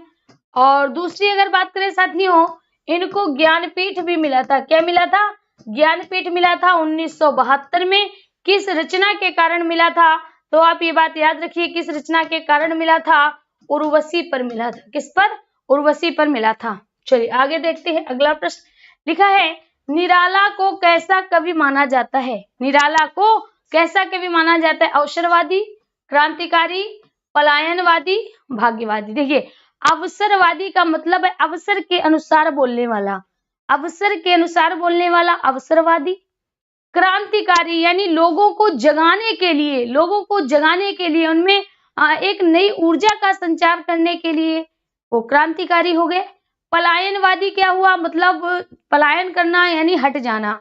Speaker 1: और दूसरी अगर बात करें साथियों, इनको ज्ञानपीठ भी मिला था। क्या मिला था? ज्ञानपीठ मिला था 1972 में। किस रचना के कारण मिला था? तो आप ये बात याद रखिए, किस रचना के कारण मिला था? उर्वशी पर मिला था। किस पर? उर्वशी पर मिला था। चलिए आगे देखते हैं। अगला प्रश्न लिखा है, निराला को कैसा कवि माना जाता है? निराला को कैसा कवि माना जाता है? अवसरवादी, क्रांतिकारी, पलायनवादी, भाग्यवादी। देखिए, अवसरवादी का मतलब है अवसर के अनुसार बोलने वाला, अवसर के अनुसार बोलने वाला अवसरवादी। क्रांतिकारी यानी लोगों को जगाने के लिए, लोगों को जगाने के लिए, उनमें एक नई ऊर्जा का संचार करने के लिए वो क्रांतिकारी हो गए। पलायनवादी क्या हुआ? मतलब पलायन करना यानी हट जाना,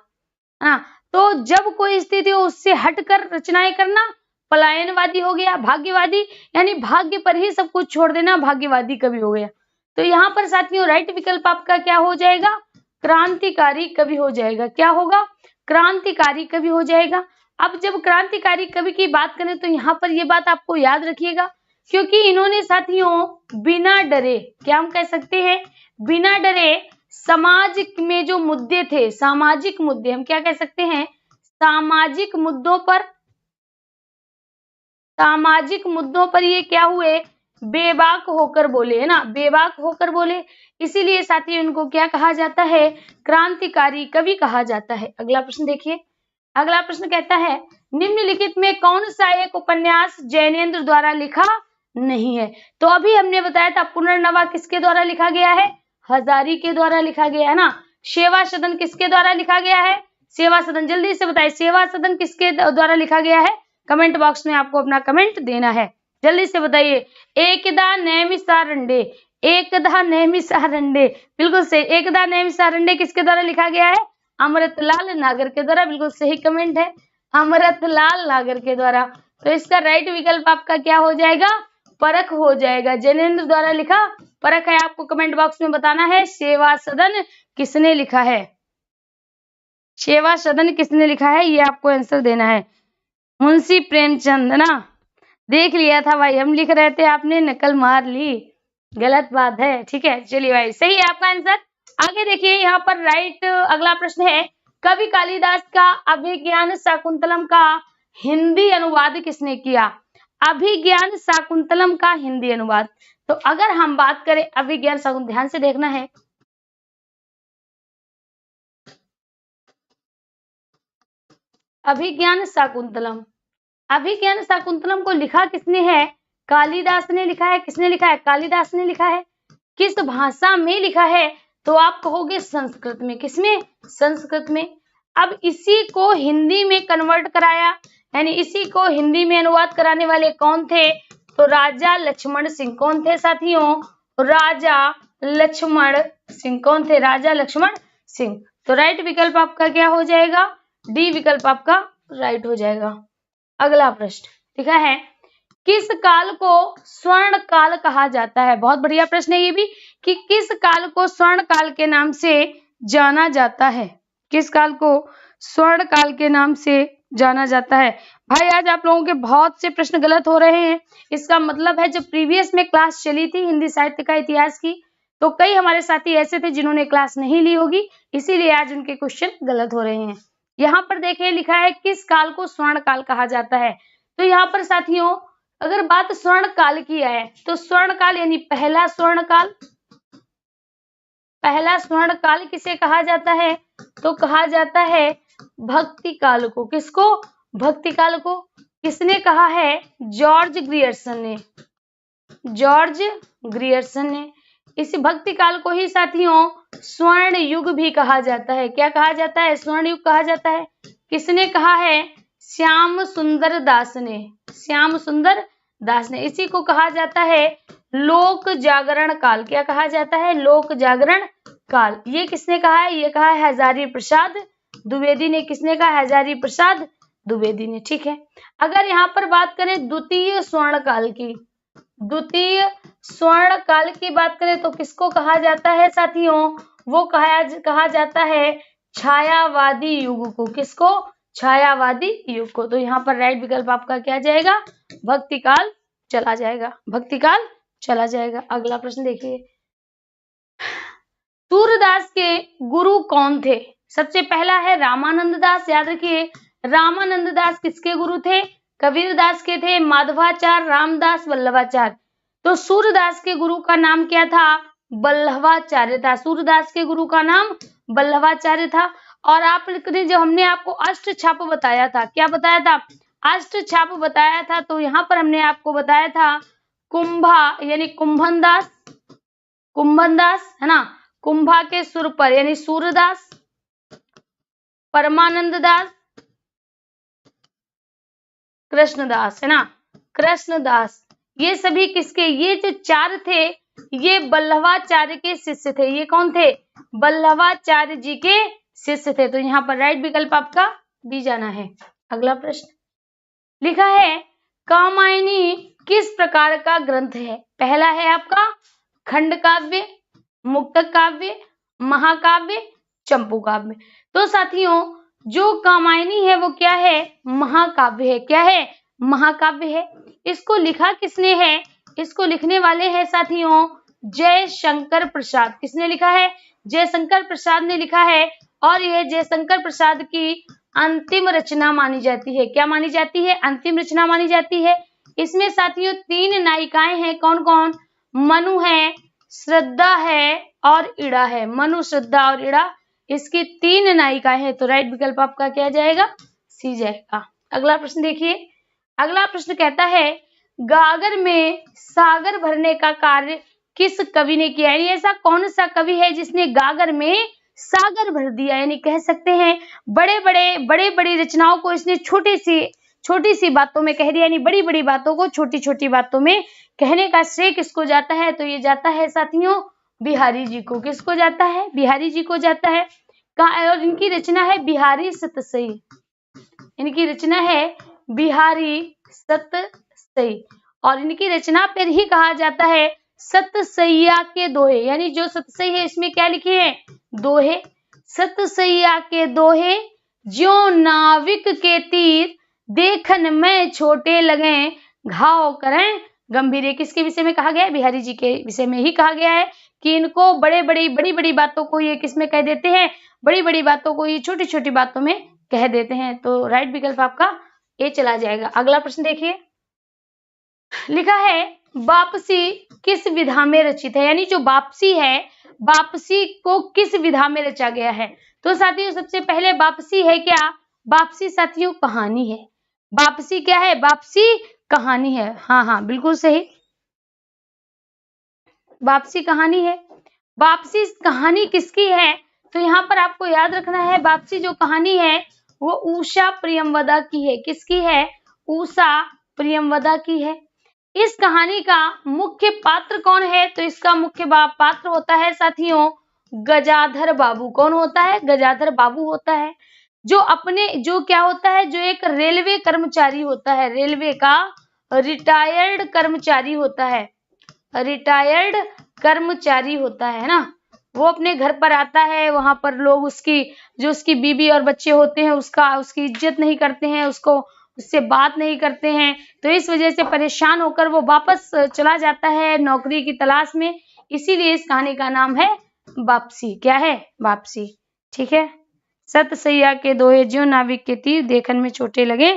Speaker 1: है। तो जब कोई स्थिति हो उससे हटकर रचनाएं करना पलायनवादी हो गया। भाग्यवादी यानी भाग्य पर ही सब कुछ छोड़ देना, भाग्यवादी कवि हो गया। तो यहाँ पर साथियों राइट विकल्प आपका क्या हो जाएगा? क्रांतिकारी कवि हो जाएगा। क्या होगा? क्रांतिकारी कवि हो जाएगा। अब जब क्रांतिकारी कवि की बात करें तो यहाँ पर ये बात आपको याद रखिएगा, क्योंकि इन्होंने साथियों बिना डरे, क्या हम कह सकते हैं, बिना डरे समाज में जो मुद्दे थे, सामाजिक मुद्दे, हम क्या कह सकते हैं, सामाजिक मुद्दों पर, सामाजिक मुद्दों पर ये क्या हुए, बेबाक होकर बोले, है ना, बेबाक होकर बोले। इसीलिए साथियों इनको क्या कहा जाता है? क्रांतिकारी कवि कहा जाता है। अगला प्रश्न देखिए। अगला प्रश्न कहता है, निम्नलिखित में कौन सा एक उपन्यास जैनेन्द्र द्वारा लिखा नहीं है? तो अभी हमने बताया था पुनर्नवा किसके द्वारा लिखा गया है? हजारी के द्वारा लिखा गया है ना। सेवा सदन किसके द्वारा लिखा गया है? सेवा सदन, जल्दी से बताइए, सेवा सदन किसके द्वारा लिखा गया है? कमेंट बॉक्स में आपको अपना कमेंट देना है, जल्दी से बताइए। एकदा नैमिषारण्य, एकदा नैमिषारण्य, बिल्कुल सही। एकदा नैमिषारण्य किसके द्वारा लिखा गया है? अमृतलाल नागर के द्वारा, बिल्कुल सही कमेंट है, अमृतलाल नागर के द्वारा। तो इसका राइट विकल्प आपका क्या हो जाएगा? परख हो जाएगा। जैनेन्द्र द्वारा लिखा परख है, आपको कमेंट बॉक्स में बताना है। सेवा सदन किसने लिखा है? सेवा सदन किसने लिखा है, ये आपको आंसर देना है। मुंशी प्रेमचंद ना, देख लिया था भाई, हम लिख रहे थे, आपने नकल मार ली, गलत बात है, ठीक है। चलिए भाई, सही है आपका आंसर। आगे देखिए, यहाँ पर राइट अगला प्रश्न है, कवि कालिदास का अभिज्ञान शाकुंतलम का हिंदी अनुवाद किसने किया? अभिज्ञान शाकुंतलम का हिंदी अनुवाद। तो अगर हम बात करें अभिज्ञान शाकुंतलम, ध्यान से देखना है, अभिज्ञान शाकुंतलम, अभिज्ञान शाकुंतलम को लिखा किसने है? कालिदास ने लिखा है। किसने लिखा है? कालिदास ने लिखा है। किस भाषा में लिखा है? तो आप कहोगे संस्कृत में। किसमें? संस्कृत में। अब इसी को हिंदी में कन्वर्ट कराया, यानी इसी को हिंदी में अनुवाद कराने वाले कौन थे? तो राजा लक्ष्मण सिंह। कौन थे साथियों? राजा लक्ष्मण सिंह। कौन थे? राजा लक्ष्मण सिंह। तो राइट विकल्प आपका क्या हो जाएगा? डी विकल्प आपका राइट हो जाएगा। अगला प्रश्न लिखा है, किस काल को स्वर्ण काल कहा जाता है? बहुत बढ़िया प्रश्न है ये भी, कि किस काल को स्वर्ण काल के नाम से जाना जाता है? किस काल को स्वर्ण काल के नाम से जाना जाता है? भाई आज आप लोगों के बहुत से प्रश्न गलत हो रहे हैं। इसका मतलब है जब प्रीवियस में क्लास चली थी हिंदी साहित्य का इतिहास की, तो कई हमारे साथी ऐसे थे जिन्होंने क्लास नहीं ली होगी, इसीलिए आज उनके क्वेश्चन गलत हो रहे हैं। यहाँ पर देखिए लिखा है किस काल को स्वर्ण काल कहा जाता है। तो यहाँ पर साथियों अगर बात स्वर्ण काल की है तो स्वर्ण काल यानी पहला स्वर्ण काल, पहला स्वर्ण काल किसे कहा जाता है? तो कहा जाता है भक्ति काल को। किसको? भक्ति काल को। किसने कहा है? जॉर्ज ग्रियर्सन ने, जॉर्ज ग्रियर्सन ने। इस भक्ति काल को ही साथियों स्वर्ण युग भी कहा जाता है। क्या कहा जाता है? स्वर्ण युग कहा जाता है। किसने कहा है? श्याम सुंदर दास ने, श्याम सुंदर दास ने। इसी को कहा जाता है लोक जागरण काल। क्या कहा जाता है? लोक जागरण काल। ये किसने कहा है? ये कहा है हजारी प्रसाद द्विवेदी ने। किसने कहा? हजारी प्रसाद द्विवेदी ने, ठीक है। अगर यहाँ पर बात करें द्वितीय स्वर्ण काल की, द्वितीय स्वर्ण काल की बात करें तो किसको कहा जाता है साथियों? वो कहा जाता है छायावादी युग को। किसको? छायावादी युग को। तो यहाँ पर राइट विकल्प आपका क्या जाएगा? भक्ति काल चला जाएगा, भक्ति काल चला जाएगा। अगला प्रश्न देखिए, सूरदास के गुरु कौन थे? सबसे पहला है रामानंद दास। याद रखिए, रामानंद दास किसके गुरु थे? कबीर दास के थे, माधवाचार्य, रामदास, वल्लभाचार्य। तो सूरदास के गुरु का नाम क्या था? वल्लभाचार्य था। सूरदास के गुरु का नाम वल्लभाचार्य था। और आपने जो हमने आपको अष्ट छाप बताया था, क्या बताया था? अष्ट छाप बताया था। तो यहाँ पर हमने आपको बताया था कुंभा यानी कुंभन दास, कुंभन दास है ना, कुंभा के सुर पर यानी सूरदास, परमानंद दास, कृष्णदास है ना, कृष्णदास। ये सभी किसके? ये जो चार थे ये वल्लभाचार्य के शिष्य थे। ये कौन थे? वल्लभाचार्य जी के शिष्य थे। तो यहाँ पर राइट विकल्प आपका दी जाना है। अगला प्रश्न लिखा है, कामायनी किस प्रकार का ग्रंथ है? पहला है आपका खंड काव्य, मुक्तक काव्य, महाकाव्य, चंपू काव्य। तो साथियों जो कामायनी है वो क्या है? महाकाव्य है। क्या है? महाकाव्य है। इसको लिखा किसने है? इसको लिखने वाले हैं साथियों जयशंकर प्रसाद। किसने लिखा है? जयशंकर प्रसाद ने लिखा है। और यह जयशंकर प्रसाद की अंतिम रचना मानी जाती है। क्या मानी जाती है? अंतिम रचना मानी जाती है। इसमें साथियों 3 नायिकाएं हैं। कौन कौन? मनु है, श्रद्धा है और इड़ा है। मनु, श्रद्धा और इड़ा, इसकी 3 नायिकाएं हैं। तो राइट विकल्प आपका क्या जाएगा? सी जाएगा। अगला प्रश्न देखिए, अगला प्रश्न कहता है, गागर में सागर भरने का कार्य किस कवि ने किया? यानी ऐसा कौन सा कवि है जिसने गागर में सागर भर दिया? यानी कह सकते हैं बड़े बड़ी रचनाओं को इसने छोटी सी बातों में कह दिया। यानी बड़ी बड़ी बातों को छोटी छोटी बातों में कहने का श्रेय किसको जाता है? तो ये जाता है साथियों बिहारी जी को। किसको जाता है? बिहारी जी को जाता है। और इनकी रचना है बिहारी सतसई। इनकी रचना है बिहारी सतसई और इनकी रचना पर ही कहा जाता है सतसैया के दोहे। यानी जो सतसई है इसमें क्या लिखे हैं? दोहे। सतसैया के दोहे ज्यों नाविक के तीर, देखन में छोटे लगे, घाव करें गंभीर। किसके विषय में कहा गया है? बिहारी जी के विषय में ही कहा गया है कि इनको बड़ी बड़ी बातों को ये किसमें कह देते हैं? बड़ी बड़ी बातों को ये छोटी छोटी बातों में कह देते हैं। तो राइट विकल्प आपका ए चला जाएगा। अगला प्रश्न देखिए, लिखा है वापसी किस विधा में रचित है? यानी जो वापसी है, वापसी को किस विधा में रचा गया है? तो साथियों सबसे पहले वापसी है क्या? वापसी साथियों कहानी है। वापसी क्या है? वापसी कहानी है। हाँ बिल्कुल सही, वापसी कहानी है। वापसी कहानी किसकी है? तो यहाँ पर आपको याद रखना है वापसी जो कहानी है वो उषा प्रियमवदा की है। किसकी है? उषा प्रियमवदा की है। इस कहानी का मुख्य पात्र कौन है? तो इसका मुख्य पात्र होता है साथियों गजाधर बाबू। कौन होता है? गजाधर बाबू होता है, जो क्या होता है? जो एक रेलवे कर्मचारी होता है, रेलवे का रिटायर्ड कर्मचारी होता है, रिटायर्ड कर्मचारी होता है ना। वो अपने घर पर आता है, वहां पर लोग उसकी बीवी और बच्चे होते हैं उसकी इज्जत नहीं करते हैं, उससे बात नहीं करते हैं। तो इस वजह से परेशान होकर वो वापस चला जाता है नौकरी की तलाश में। इसीलिए इस कहानी का नाम है वापसी। क्या है? वापसी। ठीक है। सतसैया के दोहे ज्यों नाविक के तीर, देखन में छोटे लगे,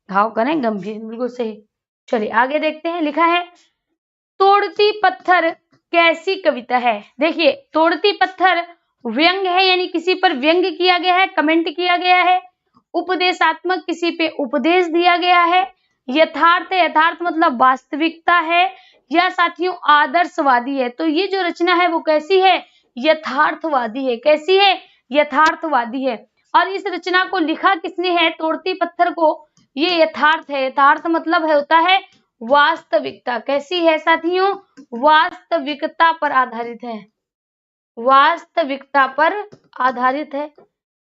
Speaker 1: घाव करें गंभीर। बिल्कुल सही। चलिए आगे देखते हैं। लिखा है तोड़ती पत्थर कैसी कविता है? देखिए तोड़ती पत्थर व्यंग है, यानी किसी पर व्यंग किया गया है, कमेंट किया गया है। उपदेशात्मक, किसी पे उपदेश दिया गया है। यथार्थ है, यथार्थ मतलब वास्तविकता है। या साथियों आदर्शवादी है। तो ये जो रचना है वो कैसी है? यथार्थवादी है। कैसी है? यथार्थवादी है। और इस रचना को लिखा किसने है? तोड़ती पत्थर को। ये यथार्थ है। यथार्थ मतलब होता है वास्तविकता। कैसी है साथियों? वास्तविकता पर आधारित है। वास्तविकता पर आधारित है।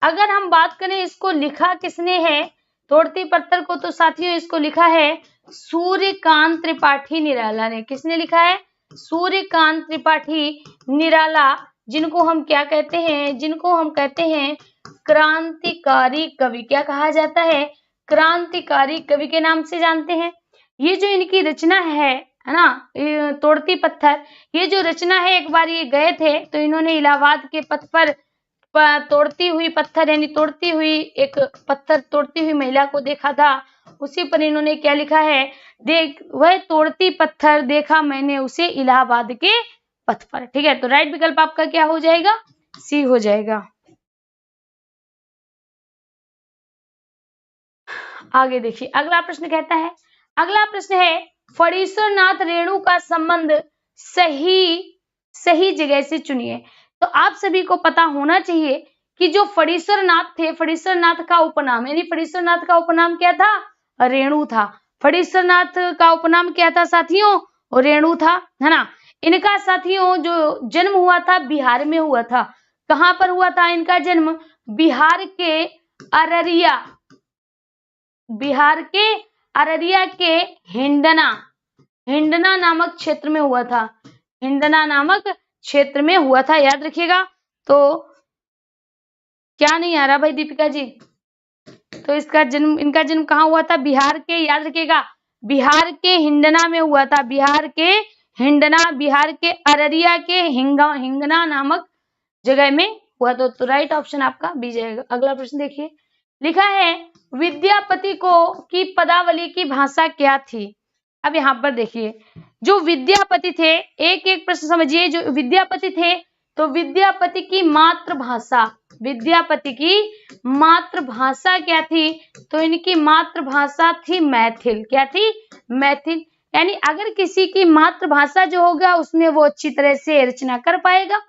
Speaker 1: अगर हम बात करें इसको लिखा किसने है तोड़ती पत्थर को, तो साथियों इसको लिखा है सूर्यकांत त्रिपाठी निराला ने। किसने लिखा है? सूर्यकांत त्रिपाठी निराला, जिनको हम क्या कहते हैं? जिनको हम कहते हैं क्रांतिकारी कवि। क्या कहा जाता है? क्रांतिकारी कवि के नाम से जानते हैं। ये जो इनकी रचना है ना, तोड़ती पत्थर, ये जो रचना है, एक बार ये गए थे तो इन्होंने इलाहाबाद के पथ पर तोड़ती हुई पत्थर यानी तोड़ती हुई एक पत्थर तोड़ती हुई महिला को देखा था। उसी पर इन्होंने क्या लिखा है, देख वह तोड़ती पत्थर देखा मैंने उसे इलाहाबाद के पथ पर। ठीक है, तो राइट विकल्प आपका क्या हो जाएगा, सी हो जाएगा। आगे देखिए अगला प्रश्न कहता है, अगला प्रश्न है फणीश्वर नाथ रेणु का संबंध सही जगह से चुनिए। तो आप सभी को पता होना चाहिए कि जो फणीश्वर नाथ थे, फणीश्वर नाथ का उपनाम यानी फणीश्वर नाथ का उपनाम क्या था, रेणु था। फणीश्वर नाथ का उपनाम क्या था साथियों, रेणु था, है ना। इनका साथियों जो जन्म हुआ था बिहार में हुआ था। कहां पर हुआ था इनका जन्म, बिहार के अररिया, बिहार के अररिया के हिंडना नामक क्षेत्र में हुआ था, हिंडना नामक क्षेत्र में हुआ था, याद रखिएगा। तो क्या नहीं आ रहा भाई दीपिका जी, तो इनका जन्म कहाँ हुआ था, बिहार के, याद रखिएगा बिहार के हिंडना में हुआ था, बिहार के हिंडना, बिहार के अररिया के हिंगना नामक जगह में हुआ। तो राइट ऑप्शन आपका बी जाएगा। अगला प्रश्न देखिए, लिखा है विद्यापति की पदावली की भाषा क्या थी। अब यहाँ पर देखिए जो विद्यापति थे, एक एक प्रश्न समझिए। जो विद्यापति थे तो विद्यापति की मातृभाषा, विद्यापति की मातृभाषा क्या थी, तो इनकी मातृभाषा थी मैथिल। क्या थी, मैथिल। यानी अगर किसी की मातृभाषा जो होगा उसमें वो अच्छी तरह से रचना कर पाएगा।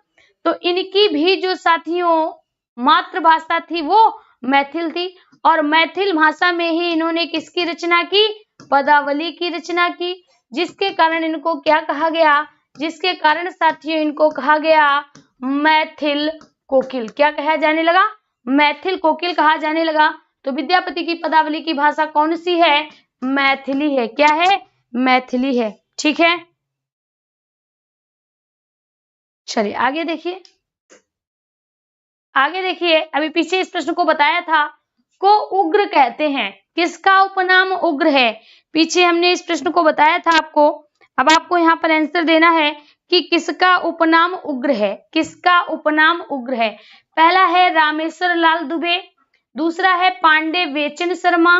Speaker 1: तो इनकी भी जो साथियों मातृभाषा थी वो मैथिल थी, और मैथिल भाषा में ही इन्होंने किसकी रचना की, पदावली की रचना की, जिसके कारण इनको क्या कहा गया, जिसके कारण साथियों इनको कहा गया मैथिल कोकिल। क्या कहा जाने लगा, मैथिल कोकिल कहा जाने लगा। तो विद्यापति की पदावली की भाषा कौन सी है, मैथिली है। क्या है, मैथिली है। ठीक है, चलिए आगे देखिए, आगे देखिए। अभी पीछे इस प्रश्न को बताया था, को उग्र कहते हैं, किसका उपनाम उग्र है। पीछे हमने इस प्रश्न को बताया था आपको। अब आपको यहाँ पर आंसर देना है कि किसका उपनाम उग्र है, किसका उपनाम उग्र है। पहला है रामेश्वर लाल दुबे, दूसरा है पांडे वेचन शर्मा,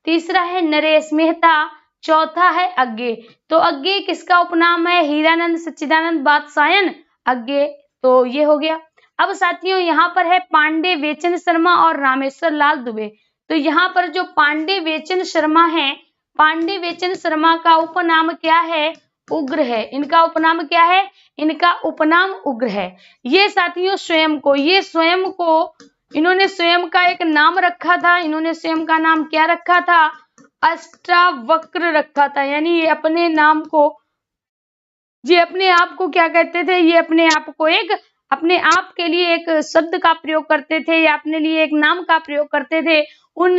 Speaker 1: तीसरा है नरेश मेहता, चौथा है अज्ञे। तो अज्ञे किसका उपनाम है, हीरानंद सच्चिदानंद बादशायन अज्ञे। तो ये हो गया। अब साथियों यहाँ पर है पांडे वेचन शर्मा और रामेश्वर लाल दुबे। तो यहाँ पर जो पांडे वेचन शर्मा है, पांडे वेचन शर्मा का उपनाम क्या है, उग्र है। इनका उपनाम क्या है, इनका उपनाम उग्र है। ये साथियों स्वयं को इन्होंने स्वयं का एक नाम रखा था। इन्होंने स्वयं का नाम क्या रखा था, अष्टावक्र रखा था। यानी ये अपने नाम को, ये अपने आप को क्या कहते थे, ये अपने आप को अपने आप के लिए एक शब्द का प्रयोग करते थे या अपने लिए एक नाम का प्रयोग करते थे।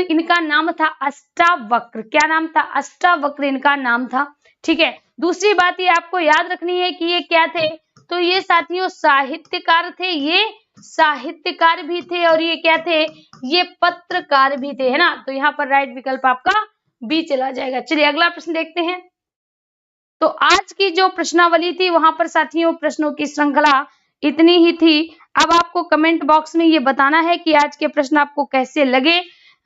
Speaker 1: इनका नाम था अष्टावक्र। क्या नाम था, अष्टावक्र इनका नाम था। ठीक है, दूसरी बात ये आपको याद रखनी है कि ये क्या थे, तो ये साथियों साहित्यकार थे, ये साहित्यकार भी थे और ये क्या थे, ये पत्रकार भी थे, है ना। तो यहाँ पर राइट विकल्प आपका बी चला जाएगा। चलिए अगला प्रश्न देखते हैं। तो आज की जो प्रश्नावली थी वहां पर साथियों प्रश्नों की श्रृंखला इतनी ही थी। अब आपको कमेंट बॉक्स में ये बताना है कि आज के प्रश्न आपको कैसे लगे।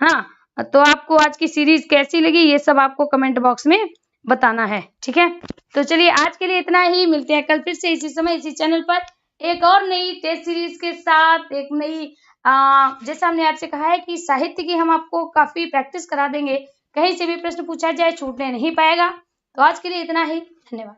Speaker 1: हाँ, तो आपको आज की सीरीज कैसी लगी ये सब आपको कमेंट बॉक्स में बताना है। ठीक है, तो चलिए आज के लिए इतना ही। मिलते हैं कल फिर से इसी समय इसी चैनल पर एक और नई टेस्ट सीरीज के साथ, एक नई जैसा हमने आपसे कहा है कि साहित्य की हम आपको काफी प्रैक्टिस करा देंगे। कहीं से भी प्रश्न पूछा जाए छूटने नहीं पाएगा। तो आज के लिए इतना ही, धन्यवाद।